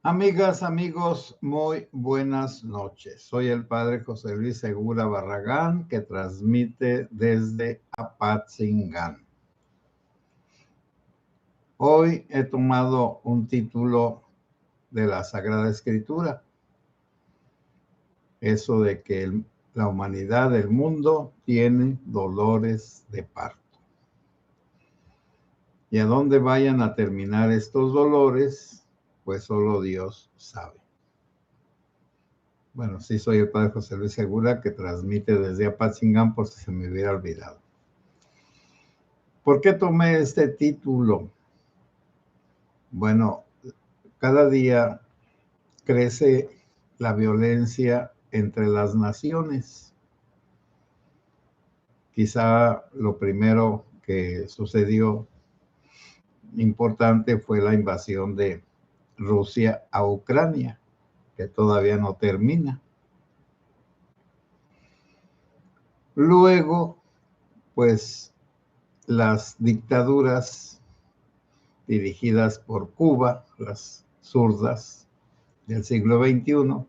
Amigas, amigos, muy buenas noches. Soy el padre José Luis Segura Barragán, que transmite desde Apatzingán. Hoy he tomado un título de la Sagrada Escritura. Eso de que la humanidad, el mundo, tiene dolores de parto. Y a dónde vayan a terminar estos dolores, pues solo Dios sabe. Bueno, sí, soy el padre José Luis Segura, que transmite desde Apatzingán, por si se me hubiera olvidado. ¿Por qué tomé este título? Bueno, cada día crece la violencia entre las naciones. Quizá lo primero que sucedió importante fue la invasión de Rusia a Ucrania, que todavía no termina. Luego, pues, las dictaduras dirigidas por Cuba, las zurdas del siglo XXI,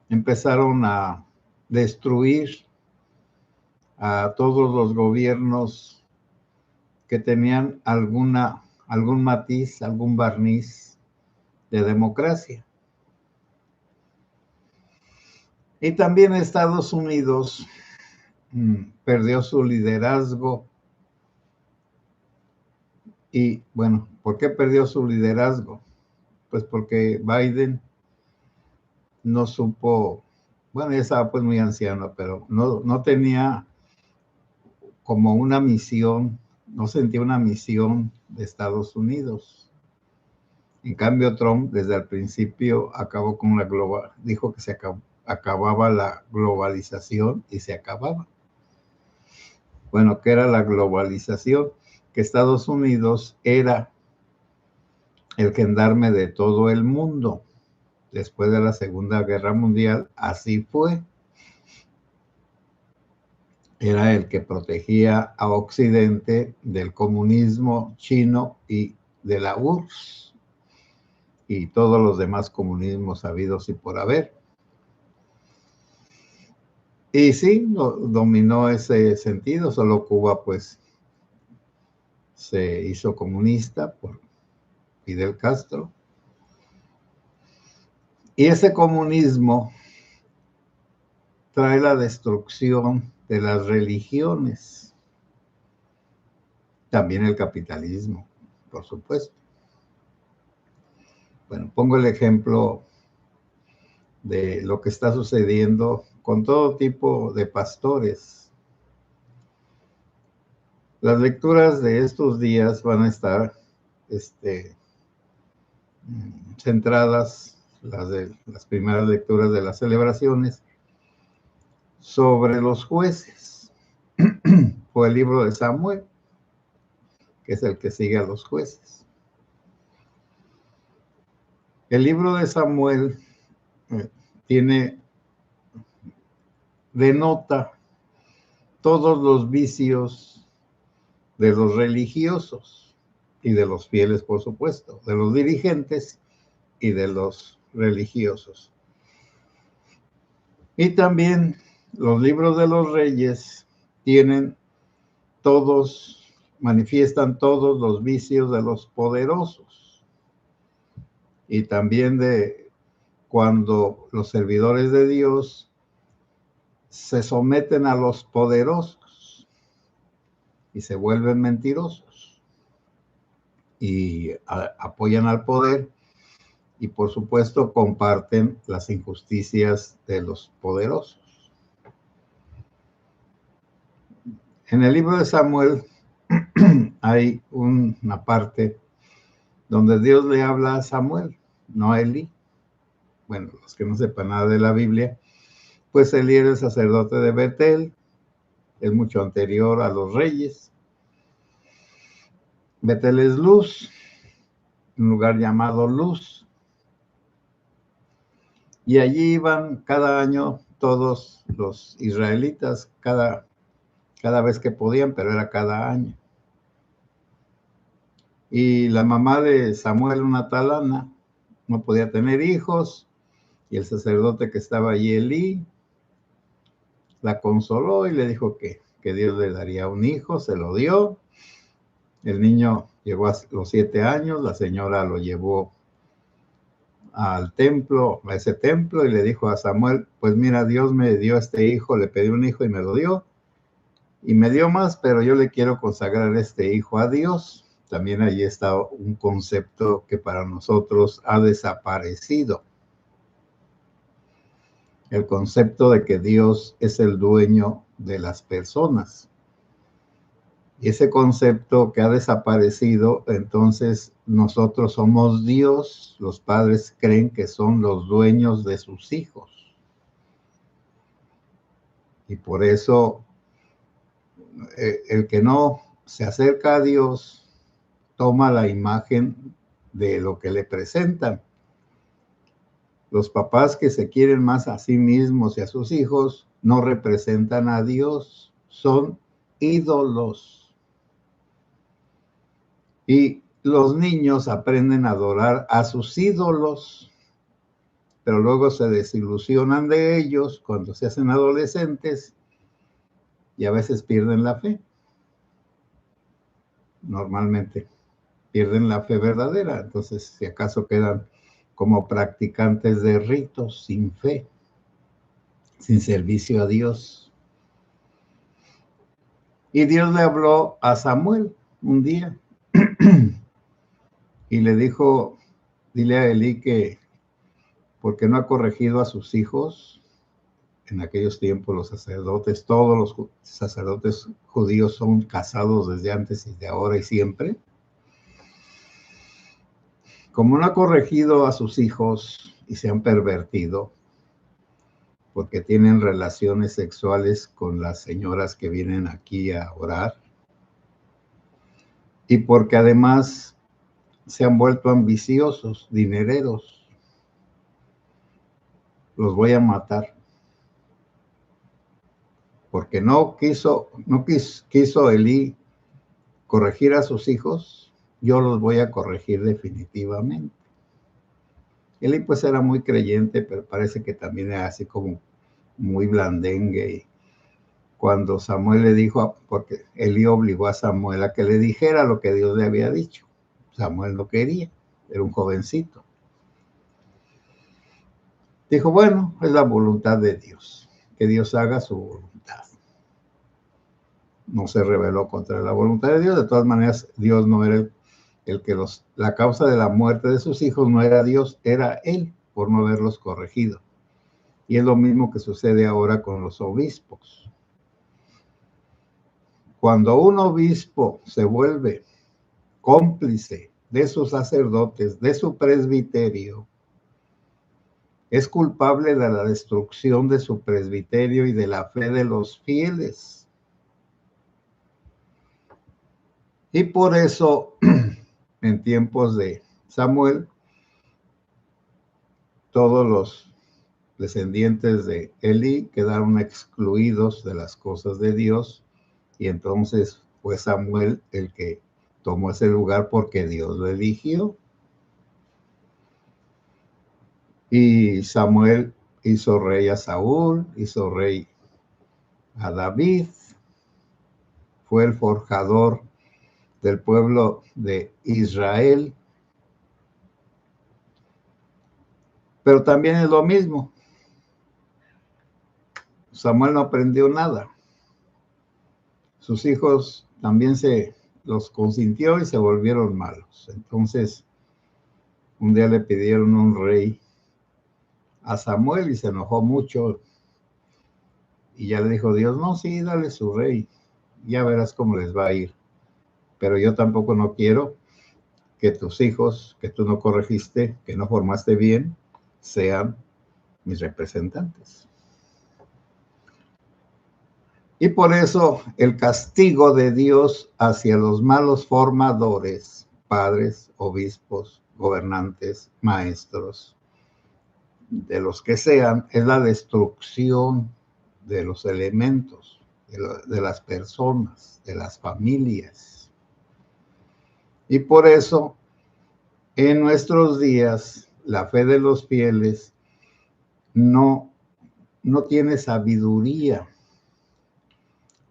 empezaron a destruir a todos los gobiernos que tenían algún matiz, algún barniz de democracia. Y también Estados Unidos perdió su liderazgo. Y bueno, ¿por qué perdió su liderazgo? Pues porque Biden no supo, bueno, ya estaba pues muy anciano, pero no tenía como una misión, no sentía una misión de Estados Unidos. En cambio, Trump desde el principio acabó con dijo que acababa la globalización y se acababa. Bueno, ¿qué era la globalización? Que Estados Unidos era el gendarme de todo el mundo. Después de la Segunda Guerra Mundial, así fue. Era el que protegía a Occidente del comunismo chino y de la URSS y todos los demás comunismos habidos y por haber. Y sí, dominó ese sentido, solo Cuba pues se hizo comunista por Fidel Castro. Y ese comunismo trae la destrucción de las religiones, también el capitalismo, por supuesto. Bueno, pongo el ejemplo de lo que está sucediendo con todo tipo de pastores. Las lecturas de estos días van a estar centradas, las primeras lecturas de las celebraciones, sobre los jueces. Fue el libro de Samuel, que es el que sigue a los jueces. El libro de Samuel denota todos los vicios de los religiosos y de los fieles, por supuesto, de los dirigentes y de los religiosos. Y también los libros de los reyes manifiestan todos los vicios de los poderosos. Y también de cuando los servidores de Dios se someten a los poderosos y se vuelven mentirosos y apoyan al poder y por supuesto comparten las injusticias de los poderosos. En el libro de Samuel hay una parte donde Dios le habla a Samuel, no a Elí. Bueno, los que no sepan nada de la Biblia, pues Elí era el sacerdote de Betel, es mucho anterior a los reyes. Betel es Luz, un lugar llamado Luz. Y allí iban cada año todos los israelitas, cada vez que podían, pero era cada año. Y la mamá de Samuel, una tal Ana, no podía tener hijos, y el sacerdote que estaba allí, Elí, la consoló y le dijo que Dios le daría un hijo, se lo dio. El niño llegó a los 7 años, la señora lo llevó al templo, a ese templo, y le dijo a Samuel, pues mira, Dios me dio este hijo, le pedí un hijo y me lo dio, y me dio más, pero yo le quiero consagrar este hijo a Dios. También allí está un concepto que para nosotros ha desaparecido. El concepto de que Dios es el dueño de las personas. Y ese concepto que ha desaparecido, entonces nosotros somos Dios, los padres creen que son los dueños de sus hijos. Y por eso el que no se acerca a Dios toma la imagen de lo que le presentan. Los papás que se quieren más a sí mismos y a sus hijos no representan a Dios, son ídolos. Y los niños aprenden a adorar a sus ídolos, pero luego se desilusionan de ellos cuando se hacen adolescentes y a veces pierden la fe. Normalmente pierden la fe verdadera, entonces si acaso quedan como practicantes de ritos sin fe, sin servicio a Dios. Y Dios le habló a Samuel un día y le dijo, dile a Elí que porque no ha corregido a sus hijos. En aquellos tiempos los sacerdotes, todos los sacerdotes judíos son casados desde antes y de ahora y siempre. Como no ha corregido a sus hijos y se han pervertido, porque tienen relaciones sexuales con las señoras que vienen aquí a orar, y porque además se han vuelto ambiciosos, dinereros, los voy a matar. Porque no quiso Elí corregir a sus hijos, yo los voy a corregir definitivamente. Elí pues era muy creyente, pero parece que también era así como muy blandengue. Y cuando Samuel le dijo, porque Elí obligó a Samuel a que le dijera lo que Dios le había dicho. Samuel no quería, era un jovencito. Dijo, bueno, es la voluntad de Dios, que Dios haga su voluntad. No se rebeló contra la voluntad de Dios. De todas maneras, Dios no era el que la causa de la muerte de sus hijos no era Dios, era él por no haberlos corregido. Y es lo mismo que sucede ahora con los obispos. Cuando un obispo se vuelve cómplice de sus sacerdotes, de su presbiterio, es culpable de la destrucción de su presbiterio y de la fe de los fieles. Y por eso, en tiempos de Samuel, todos los descendientes de Elí quedaron excluidos de las cosas de Dios, y entonces fue Samuel el que tomó ese lugar porque Dios lo eligió. Y Samuel hizo rey a Saúl, hizo rey a David, fue el forjador del pueblo de Israel. Pero también es lo mismo. Samuel no aprendió nada. Sus hijos también se los consintió y se volvieron malos. Entonces, un día le pidieron un rey a Samuel y se enojó mucho. Y ya le dijo Dios, no, sí, dale su rey. Ya verás cómo les va a ir. Pero yo tampoco no quiero que tus hijos, que tú no corregiste, que no formaste bien, sean mis representantes. Y por eso el castigo de Dios hacia los malos formadores, padres, obispos, gobernantes, maestros, de los que sean, es la destrucción de los elementos, de las personas, de las familias. Y por eso, en nuestros días, la fe de los fieles no tiene sabiduría.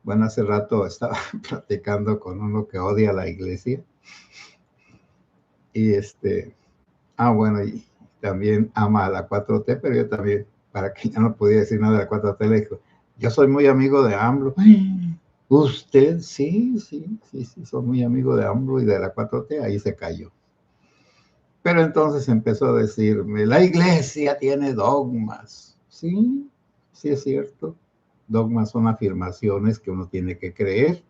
Bueno, hace rato estaba platicando con uno que odia la iglesia. Y bueno, y también ama a la 4T, pero yo también, para que ya no podía decir nada de la 4T, le dijo, yo soy muy amigo de AMLO. ¿Usted? Sí, soy muy amigo de AMLO y de la 4T, ahí se cayó. Pero entonces empezó a decirme, la iglesia tiene dogmas. Sí, sí es cierto. Dogmas son afirmaciones que uno tiene que creer.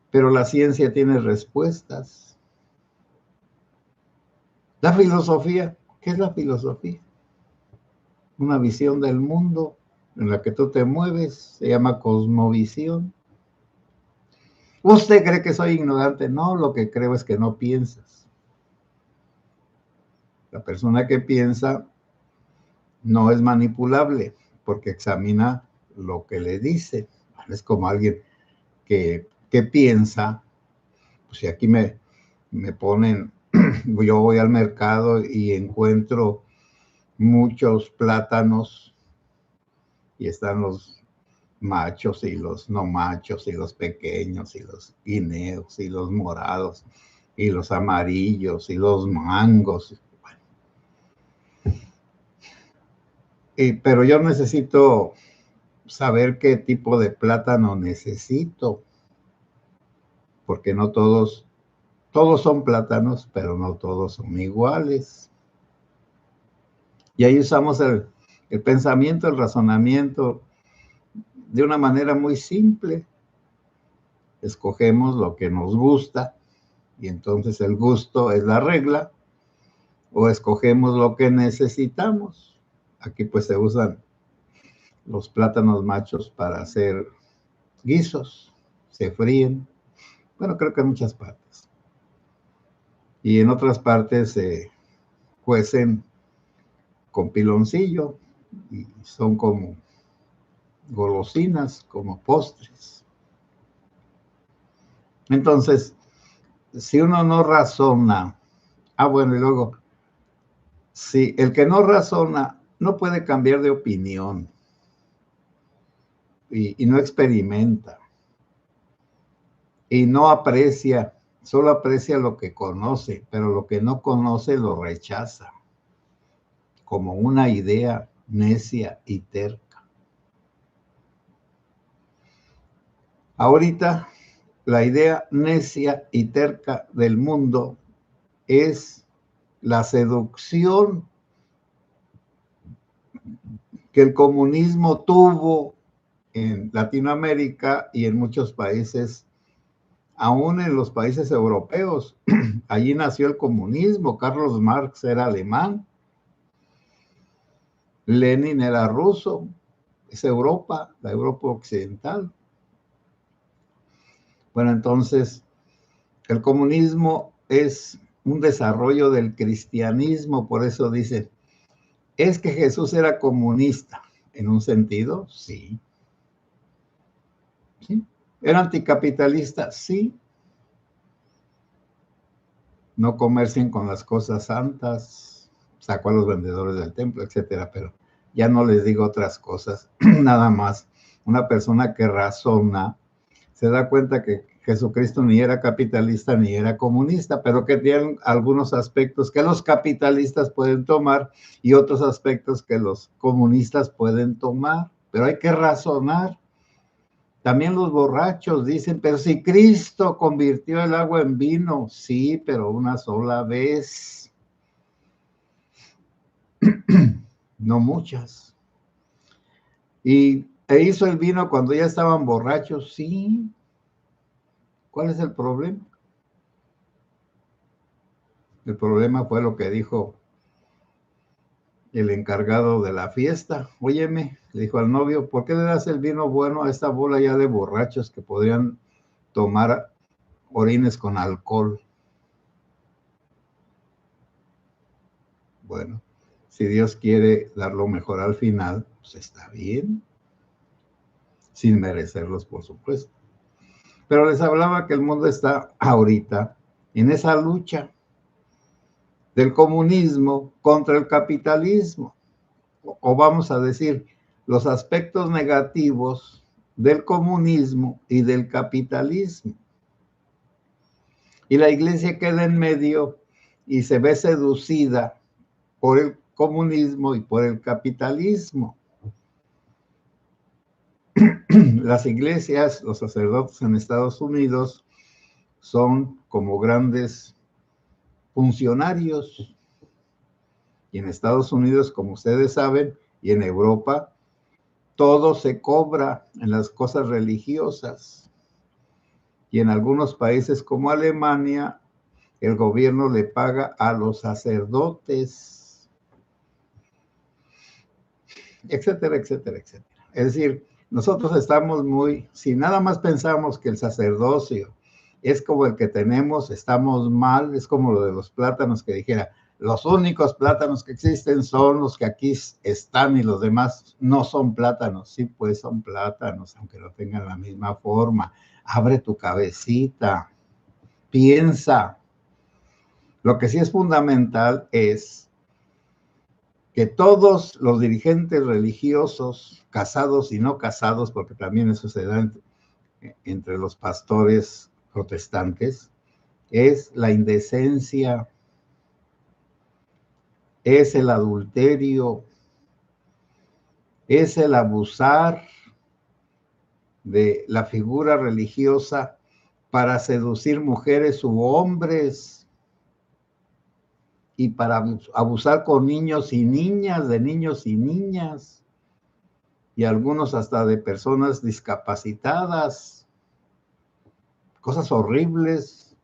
Pero la ciencia tiene respuestas. La filosofía, ¿qué es la filosofía? Una visión del mundo en la que tú te mueves, se llama cosmovisión. ¿Usted cree que soy ignorante? No, lo que creo es que no piensas. La persona que piensa no es manipulable porque examina lo que le dice. Es como alguien que piensa, pues si aquí me ponen, yo voy al mercado y encuentro muchos plátanos y están los machos y los no machos y los pequeños y los guineos y los morados y los amarillos y los mangos. Pero yo necesito saber qué tipo de plátano necesito, porque no todos son plátanos, pero no todos son iguales. Y ahí usamos el pensamiento, el razonamiento de una manera muy simple. Escogemos lo que nos gusta y entonces el gusto es la regla, o escogemos lo que necesitamos. Aquí pues se usan los plátanos machos para hacer guisos, se fríen, bueno, creo que en muchas partes. Y en otras partes se cuecen con piloncillo y son como golosinas, como postres. Entonces, si uno no razona, bueno, y luego, si el que no razona no puede cambiar de opinión y no experimenta y no aprecia, solo aprecia lo que conoce, pero lo que no conoce lo rechaza como una idea necia y terca. Ahorita, la idea necia y terca del mundo es la seducción que el comunismo tuvo en Latinoamérica y en muchos países, aún en los países europeos. Allí nació el comunismo. Carlos Marx era alemán, Lenin era ruso, es Europa, la Europa occidental. Bueno, entonces, el comunismo es un desarrollo del cristianismo, por eso dice, ¿es que Jesús era comunista? En un sentido, sí. ¿Sí? ¿Era anticapitalista? Sí. No comercien con las cosas santas, sacó a los vendedores del templo, etcétera, pero ya no les digo otras cosas, nada más. Una persona que razona se da cuenta que Jesucristo ni era capitalista ni era comunista, pero que tienen algunos aspectos que los capitalistas pueden tomar y otros aspectos que los comunistas pueden tomar, pero hay que razonar. También los borrachos dicen, pero si Cristo convirtió el agua en vino, sí, pero una sola vez, no muchas. E hizo el vino cuando ya estaban borrachos, sí. ¿Cuál es el problema? El problema fue lo que dijo el encargado de la fiesta. Óyeme, le dijo al novio, ¿por qué le das el vino bueno a esta bola ya de borrachos que podrían tomar orines con alcohol? Bueno, si Dios quiere dar lo mejor al final, pues está bien, sin merecerlos, por supuesto. Pero les hablaba que el mundo está ahorita en esa lucha del comunismo contra el capitalismo, o vamos a decir, los aspectos negativos del comunismo y del capitalismo. Y la iglesia queda en medio y se ve seducida por el comunismo y por el capitalismo. Las iglesias, los sacerdotes en Estados Unidos son como grandes funcionarios. Y en Estados Unidos, como ustedes saben, y en Europa, todo se cobra en las cosas religiosas. Y en algunos países como Alemania, el gobierno le paga a los sacerdotes, etcétera, etcétera, etcétera. Es decir, nosotros estamos si nada más pensamos que el sacerdocio es como el que tenemos, estamos mal, es como lo de los plátanos que dijera, los únicos plátanos que existen son los que aquí están y los demás no son plátanos. Sí, pues son plátanos, aunque no tengan la misma forma. Abre tu cabecita, piensa. Lo que sí es fundamental es que todos los dirigentes religiosos, casados y no casados, porque también eso se da entre los pastores protestantes, es la indecencia, es el adulterio, es el abusar de la figura religiosa para seducir mujeres u hombres y para abusar con niños y niñas, de niños y niñas, y algunos hasta de personas discapacitadas, cosas horribles.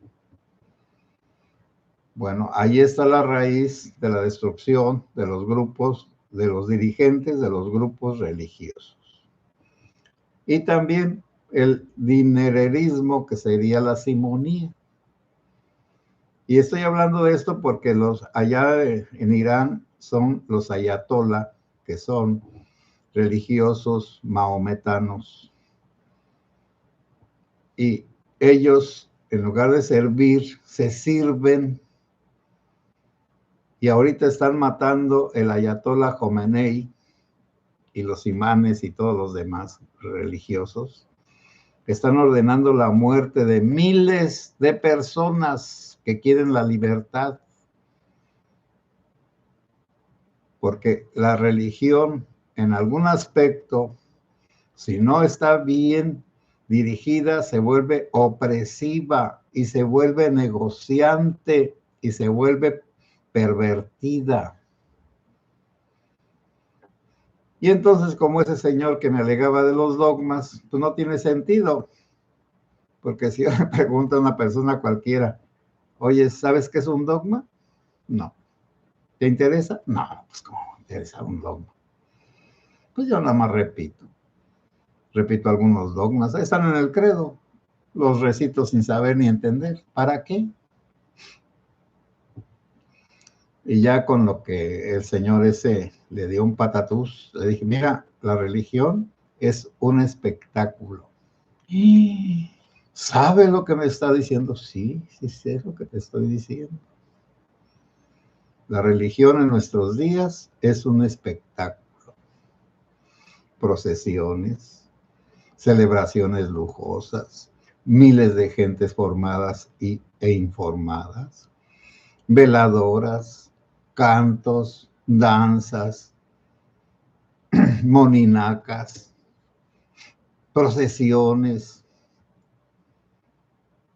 Bueno, ahí está la raíz de la destrucción de los grupos, de los dirigentes de los grupos religiosos. Y también el dinererismo, que sería la simonía. Y estoy hablando de esto porque allá en Irán son los ayatolá, que son religiosos mahometanos. Y ellos, en lugar de servir, se sirven. Y ahorita están matando el ayatolá Jomenei y los imanes y todos los demás religiosos. Están ordenando la muerte de miles de personas que quieren la libertad. Porque la religión, en algún aspecto, si no está bien dirigida, se vuelve opresiva y se vuelve negociante y se vuelve pervertida. Y entonces, como ese señor que me alegaba de los dogmas, pues no tiene sentido. Porque si yo le pregunto a una persona cualquiera, oye, ¿sabes qué es un dogma? No. ¿Te interesa? No, pues ¿cómo me interesa un dogma? Pues yo nada más repito algunos dogmas, están en el credo, los recito sin saber ni entender. ¿Para qué? Y ya con lo que el señor ese le dio un patatús, le dije, mira, la religión es un espectáculo. ¿Y sabe lo que me está diciendo? Sí, sí sé lo que te estoy diciendo. La religión en nuestros días es un espectáculo. Procesiones, celebraciones lujosas, miles de gentes formadas e informadas, veladoras, cantos, danzas, moninacas, procesiones.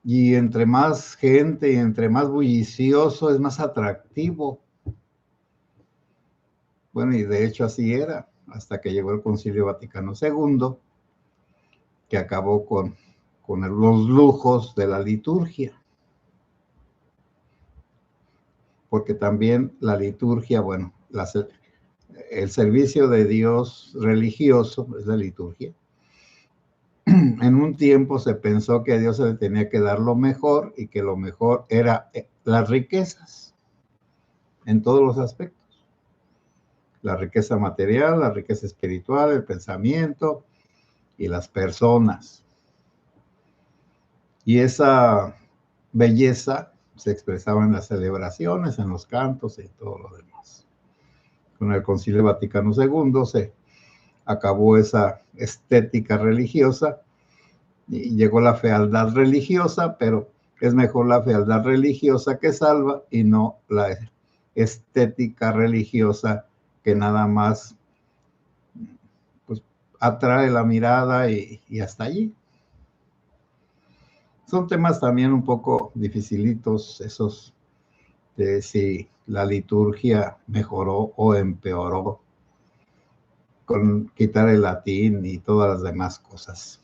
Y entre más gente y entre más bullicioso es más atractivo. Bueno, y de hecho así era, hasta que llegó el Concilio Vaticano II, que acabó con los lujos de la liturgia. Porque también la liturgia, bueno, el servicio de Dios religioso es la liturgia. En un tiempo se pensó que a Dios se le tenía que dar lo mejor y que lo mejor era las riquezas en todos los aspectos. La riqueza material, la riqueza espiritual, el pensamiento y las personas. Y esa belleza se expresaba en las celebraciones, en los cantos y todo lo demás. Con el Concilio Vaticano II se acabó esa estética religiosa y llegó la fealdad religiosa, pero es mejor la fealdad religiosa que salva y no la estética religiosa que nada más pues, atrae la mirada y hasta allí. Son temas también un poco dificilitos esos de si la liturgia mejoró o empeoró con quitar el latín y todas las demás cosas.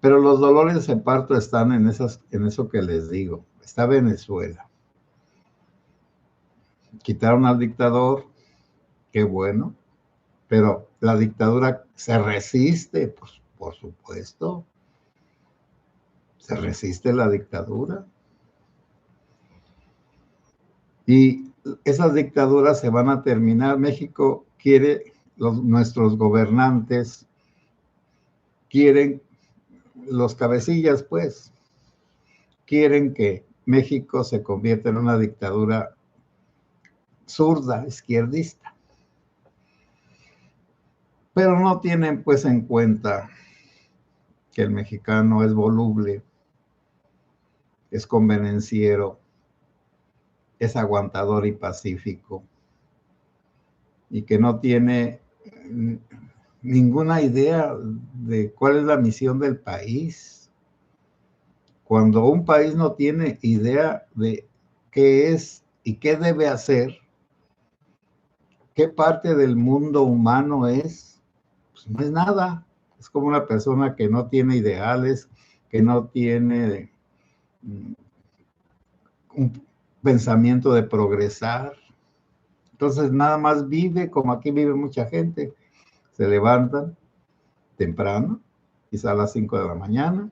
Pero los dolores de parto están en eso que les digo. Está Venezuela. Quitaron al dictador, qué bueno, pero la dictadura se resiste, pues por supuesto, se resiste la dictadura. Y esas dictaduras se van a terminar. México quiere, nuestros gobernantes quieren, los cabecillas pues, quieren que México se convierta en una dictadura zurda, izquierdista. Pero no tienen pues en cuenta que el mexicano es voluble, es convenenciero, es aguantador y pacífico, y que no tiene ninguna idea de cuál es la misión del país. Cuando un país no tiene idea de qué es y qué debe hacer, qué parte del mundo humano es, pues no es nada. Es como una persona que no tiene ideales, que no tiene un pensamiento de progresar. Entonces nada más vive como aquí vive mucha gente. Se levantan temprano, quizá a las 5 de la mañana,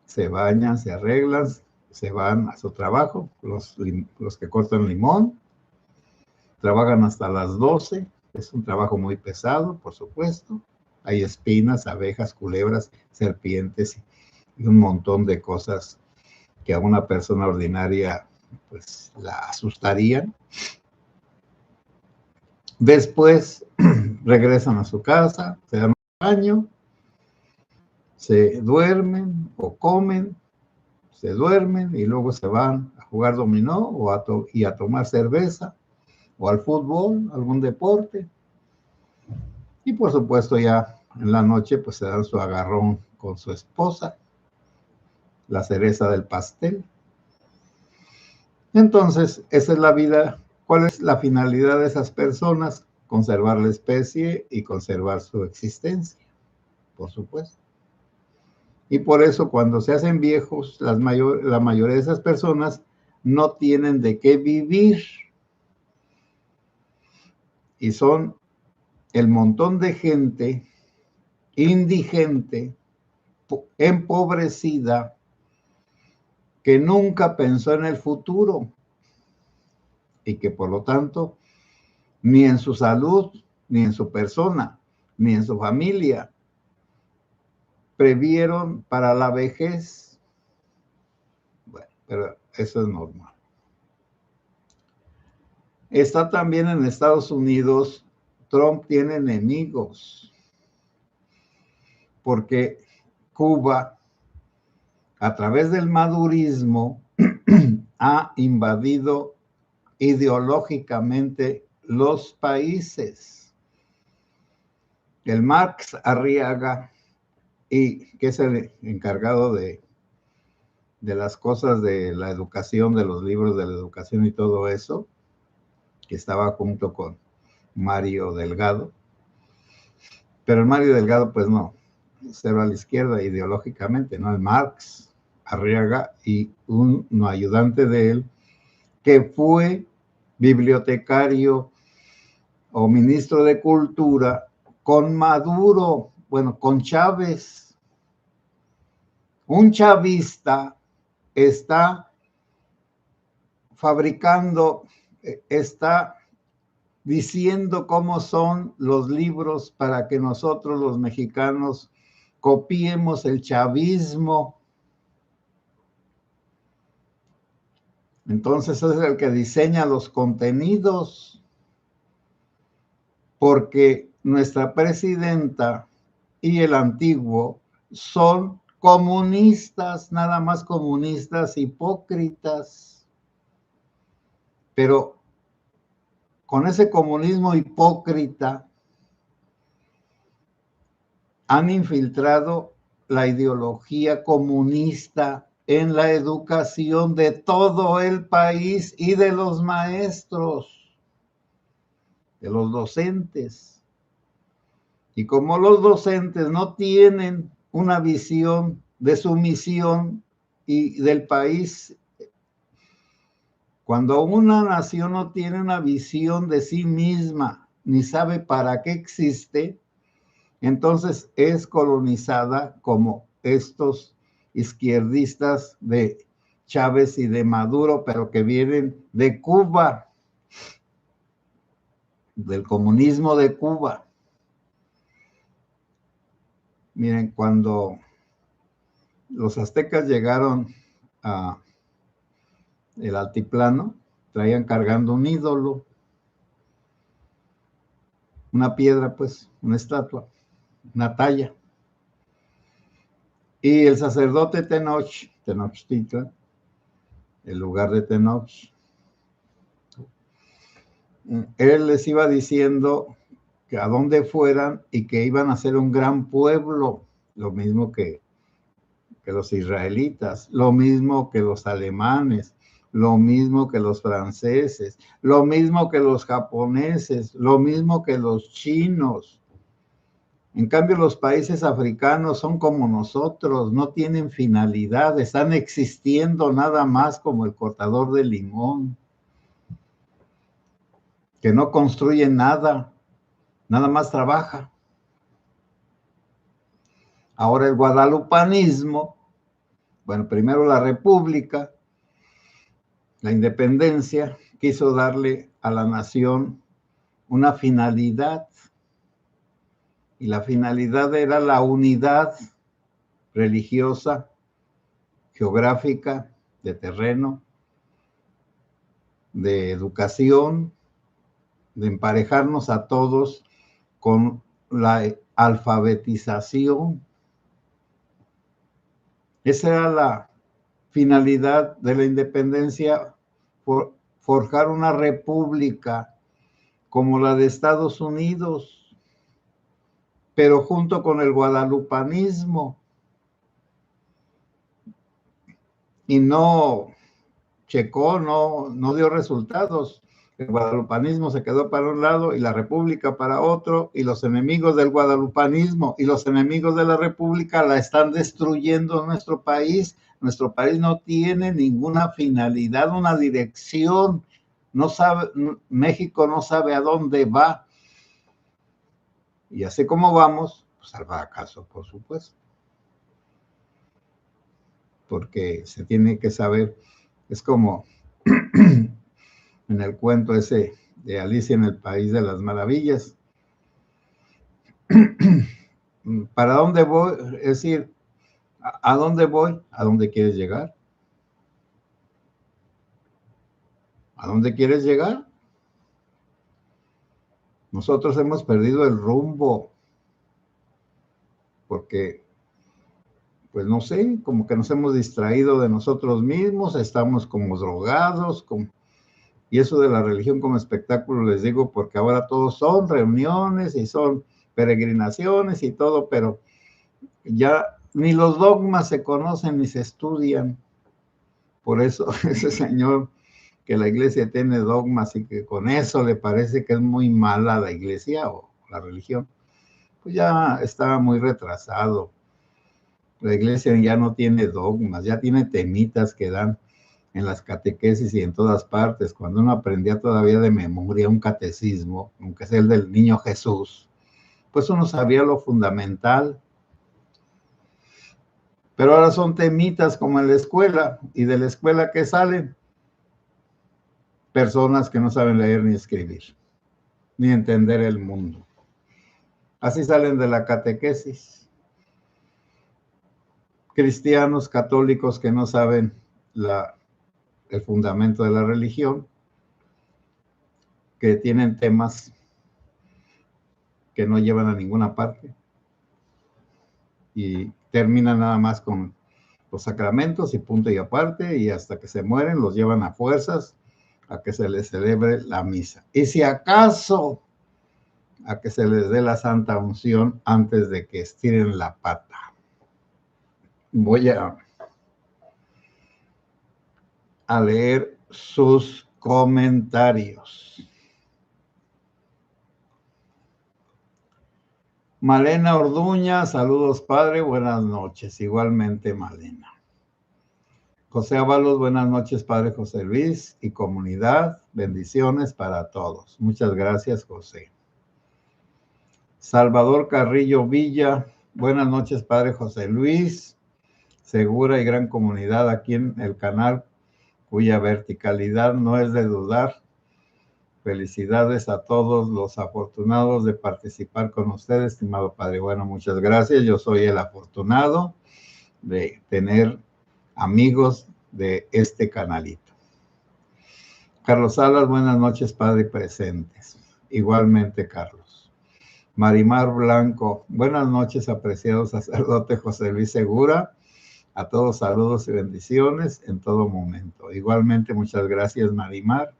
se bañan, se arreglan, se van a su trabajo, los que cortan limón, trabajan hasta las 12, es un trabajo muy pesado, por supuesto. Hay espinas, abejas, culebras, serpientes y un montón de cosas que a una persona ordinaria pues la asustarían. Después regresan a su casa, se dan un baño, se duermen o comen, se duermen y luego se van a jugar dominó y a tomar cerveza o al fútbol, algún deporte. Y por supuesto ya en la noche pues se dan su agarrón con su esposa, la cereza del pastel. Entonces, esa es la vida. ¿Cuál es la finalidad de esas personas? Conservar la especie y conservar su existencia, por supuesto. Y por eso cuando se hacen viejos, la mayoría de esas personas no tienen de qué vivir. Y son el montón de gente indigente, empobrecida, que nunca pensó en el futuro y que por lo tanto ni en su salud, ni en su persona, ni en su familia previeron para la vejez. Bueno, pero eso es normal. Está también en Estados Unidos, Trump tiene enemigos, porque Cuba, a través del madurismo, ha invadido ideológicamente los países. El Marx Arriaga, y que es el encargado de las cosas de la educación, de los libros de la educación y todo eso, que estaba junto con Mario Delgado. Pero el Mario Delgado, pues no, cero a la izquierda ideológicamente, ¿no? El Marx Arriaga y un ayudante de él, que fue bibliotecario o ministro de Cultura con Maduro, bueno, con Chávez. Un chavista está fabricando, está diciendo cómo son los libros para que nosotros los mexicanos copiemos el chavismo. Entonces es el que diseña los contenidos, porque nuestra presidenta y el antiguo son comunistas, nada más comunistas hipócritas. Pero con ese comunismo hipócrita han infiltrado la ideología comunista en la educación de todo el país y de los maestros, de los docentes. Y como los docentes no tienen una visión de su misión y del país, cuando una nación no tiene una visión de sí misma, ni sabe para qué existe, entonces es colonizada como estos izquierdistas de Chávez y de Maduro, pero que vienen de Cuba, del comunismo de Cuba. Miren, cuando los aztecas llegaron a el altiplano, traían cargando un ídolo, una piedra, pues, una estatua, una talla. Y el sacerdote Tenochtitlan, el lugar de Tenoch, él les iba diciendo que a dónde fueran y que iban a ser un gran pueblo, lo mismo que los israelitas, lo mismo que los alemanes, lo mismo que los franceses, lo mismo que los japoneses, lo mismo que los chinos. En cambio, los países africanos son como nosotros, no tienen finalidad, están existiendo nada más como el cortador de limón, que no construye nada, nada más trabaja. Ahora el guadalupanismo, bueno, primero la república, la independencia, quiso darle a la nación una finalidad, y la finalidad era la unidad religiosa, geográfica, de terreno, de educación, de emparejarnos a todos con la alfabetización. Esa era la finalidad de la independencia, forjar una república como la de Estados Unidos, pero junto con el guadalupanismo. Y no checó, no dio resultados. El guadalupanismo se quedó para un lado y la república para otro, y los enemigos del guadalupanismo y los enemigos de la república la están destruyendo en nuestro país. Nuestro país no tiene ninguna finalidad, una dirección. No sabe, México no sabe a dónde va. Y así como vamos, pues al fracaso, por supuesto. Porque se tiene que saber, es como en el cuento ese de Alicia en el País de las Maravillas. ¿Para dónde voy? Es decir, ¿a dónde voy? ¿A dónde quieres llegar? ¿A dónde quieres llegar? Nosotros hemos perdido el rumbo porque, pues no sé, como que nos hemos distraído de nosotros mismos, estamos como drogados, y eso de la religión como espectáculo les digo porque ahora todos son reuniones y son peregrinaciones y todo, pero ya ni los dogmas se conocen ni se estudian. Por eso ese señor que la iglesia tiene dogmas y que con eso le parece que es muy mala la iglesia o la religión, pues ya está muy retrasado. La iglesia ya no tiene dogmas, ya tiene temitas que dan en las catequesis y en todas partes. Cuando uno aprendía todavía de memoria un catecismo, aunque sea el del niño Jesús, pues uno sabía lo fundamental. Pero ahora son temitas como en la escuela, y de la escuela que salen personas que no saben leer ni escribir, ni entender el mundo. Así salen de la catequesis. Cristianos católicos que no saben la el fundamento de la religión, que tienen temas que no llevan a ninguna parte y terminan nada más con los sacramentos y punto y aparte, y hasta que se mueren los llevan a fuerzas a que se les celebre la misa. Y si acaso a que se les dé la santa unción antes de que estiren la pata. Voy a leer sus comentarios. Malena Orduña, saludos padre, buenas noches. Igualmente Malena. José Ábalos, buenas noches padre José Luis y comunidad, bendiciones para todos. Muchas gracias José. Salvador Carrillo Villa, buenas noches padre José Luis, segura y gran comunidad aquí en el canal, cuya verticalidad no es de dudar. Felicidades a todos los afortunados de participar con ustedes, estimado padre. Bueno, muchas gracias. Yo soy el afortunado de tener amigos de este canalito. Carlos Salas, buenas noches, padre, presentes. Igualmente, Carlos. Marimar Blanco, buenas noches, apreciado sacerdote José Luis Segura. A todos saludos y bendiciones en todo momento. Igualmente, muchas gracias, Marimar.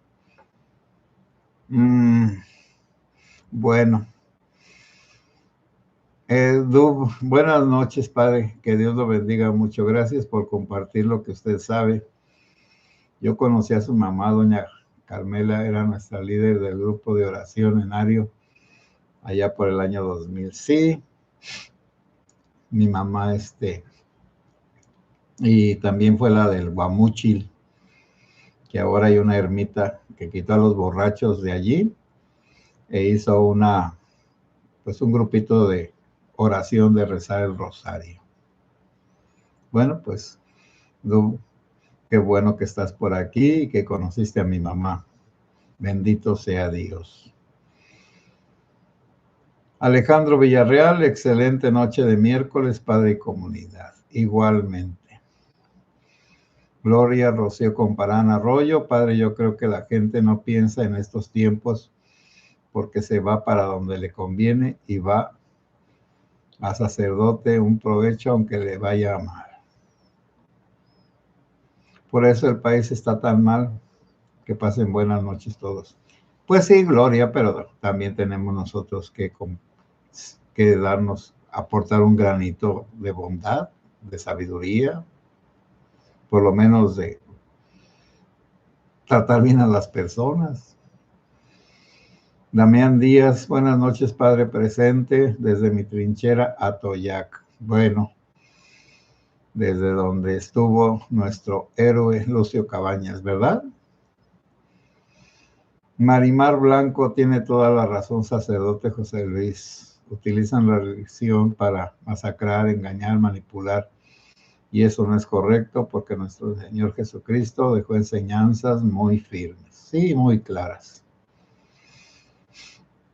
Bueno. Buenas noches, padre. Que Dios lo bendiga mucho. Gracias por compartir lo que usted sabe. Yo conocí a su mamá, doña Carmela, era nuestra líder del grupo de oración en Ario, allá por el año 2000. Sí, mi mamá, y también fue la del Guamúchil, que ahora hay una ermita que quitó a los borrachos de allí e hizo un grupito de oración de rezar el rosario. Bueno, pues, qué bueno que estás por aquí y que conociste a mi mamá. Bendito sea Dios. Alejandro Villarreal, excelente noche de miércoles, padre y comunidad. Igualmente. Gloria Rocío Comparán Arroyo, padre, yo creo que la gente no piensa en estos tiempos porque se va para donde le conviene y va a sacerdote un provecho aunque le vaya mal. Por eso el país está tan mal. Que pasen buenas noches todos. Pues sí, Gloria, pero también tenemos nosotros que aportar un granito de bondad, de sabiduría, por lo menos de tratar bien a las personas. Damián Díaz, buenas noches, padre presente, desde mi trinchera Atoyac. Bueno, desde donde estuvo nuestro héroe Lucio Cabañas, ¿verdad? Marimar Blanco tiene toda la razón, sacerdote José Luis. Utilizan la religión para masacrar, engañar, manipular. Y eso no es correcto porque nuestro Señor Jesucristo dejó enseñanzas muy firmes, sí, muy claras.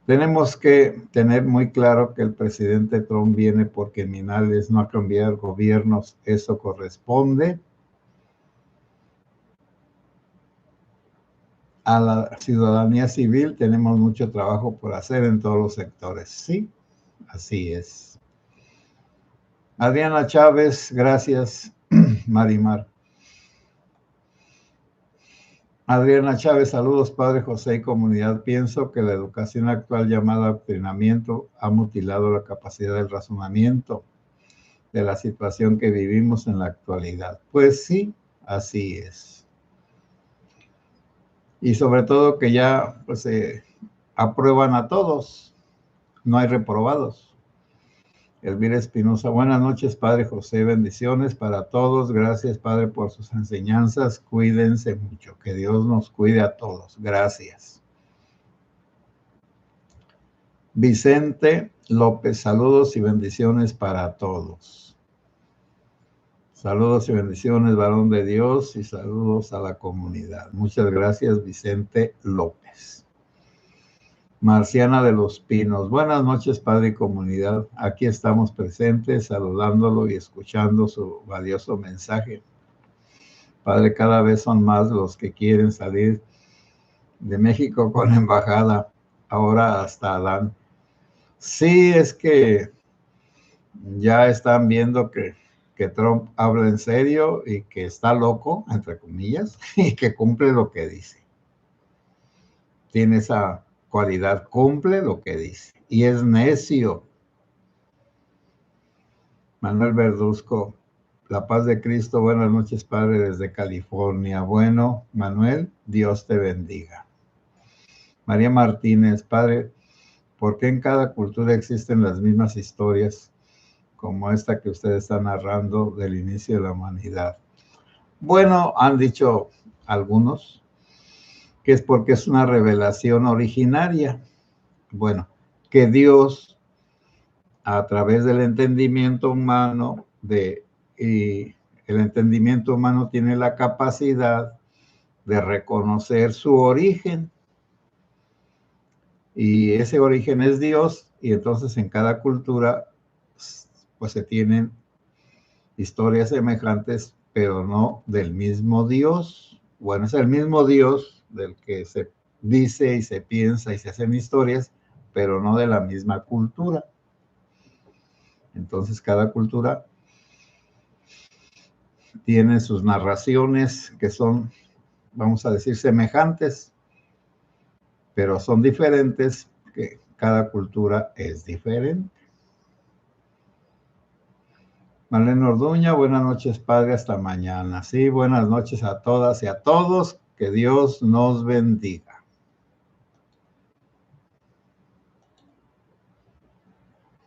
Tenemos que tener muy claro que el presidente Trump viene por criminales, no a cambiar gobiernos. Eso corresponde a la ciudadanía civil. Tenemos mucho trabajo por hacer en todos los sectores. Sí, así es. Adriana Chávez, gracias, Marimar. Adriana Chávez, saludos, padre José y comunidad. Pienso que la educación actual llamada adoctrinamiento ha mutilado la capacidad del razonamiento de la situación que vivimos en la actualidad. Pues sí, así es. Y sobre todo que ya pues, aprueban a todos, no hay reprobados. Elvira Espinosa, buenas noches, padre José, bendiciones para todos. Gracias, padre, por sus enseñanzas. Cuídense mucho, que Dios nos cuide a todos. Gracias. Vicente López, saludos y bendiciones para todos. Saludos y bendiciones, varón de Dios, y saludos a la comunidad. Muchas gracias, Vicente López. Marciana de los Pinos, buenas noches, padre y comunidad. Aquí estamos presentes, saludándolo y escuchando su valioso mensaje. Padre, cada vez son más los que quieren salir de México con embajada, ahora hasta Adán. Sí, es que ya están viendo que Trump habla en serio y que está loco, entre comillas, y que cumple lo que dice. Tiene esa cualidad, cumple lo que dice. Y es necio. Manuel Verduzco, la paz de Cristo, buenas noches, Padre, desde California. Bueno, Manuel, Dios te bendiga. María Martínez, Padre, ¿por qué en cada cultura existen las mismas historias como esta que usted está narrando del inicio de la humanidad? Bueno, han dicho algunos que es porque es una revelación originaria. Bueno, que Dios, a través del entendimiento humano, y el entendimiento humano tiene la capacidad de reconocer su origen. Y ese origen es Dios, y entonces en cada cultura pues se tienen historias semejantes, pero no del mismo Dios. Bueno, es el mismo Dios del que se dice y se piensa y se hacen historias, pero no de la misma cultura. Entonces cada cultura tiene sus narraciones que son, vamos a decir, semejantes, pero son diferentes, que cada cultura es diferente. Marlene Orduña, buenas noches, Padre, hasta mañana. Sí, buenas noches a todas y a todos, que Dios nos bendiga.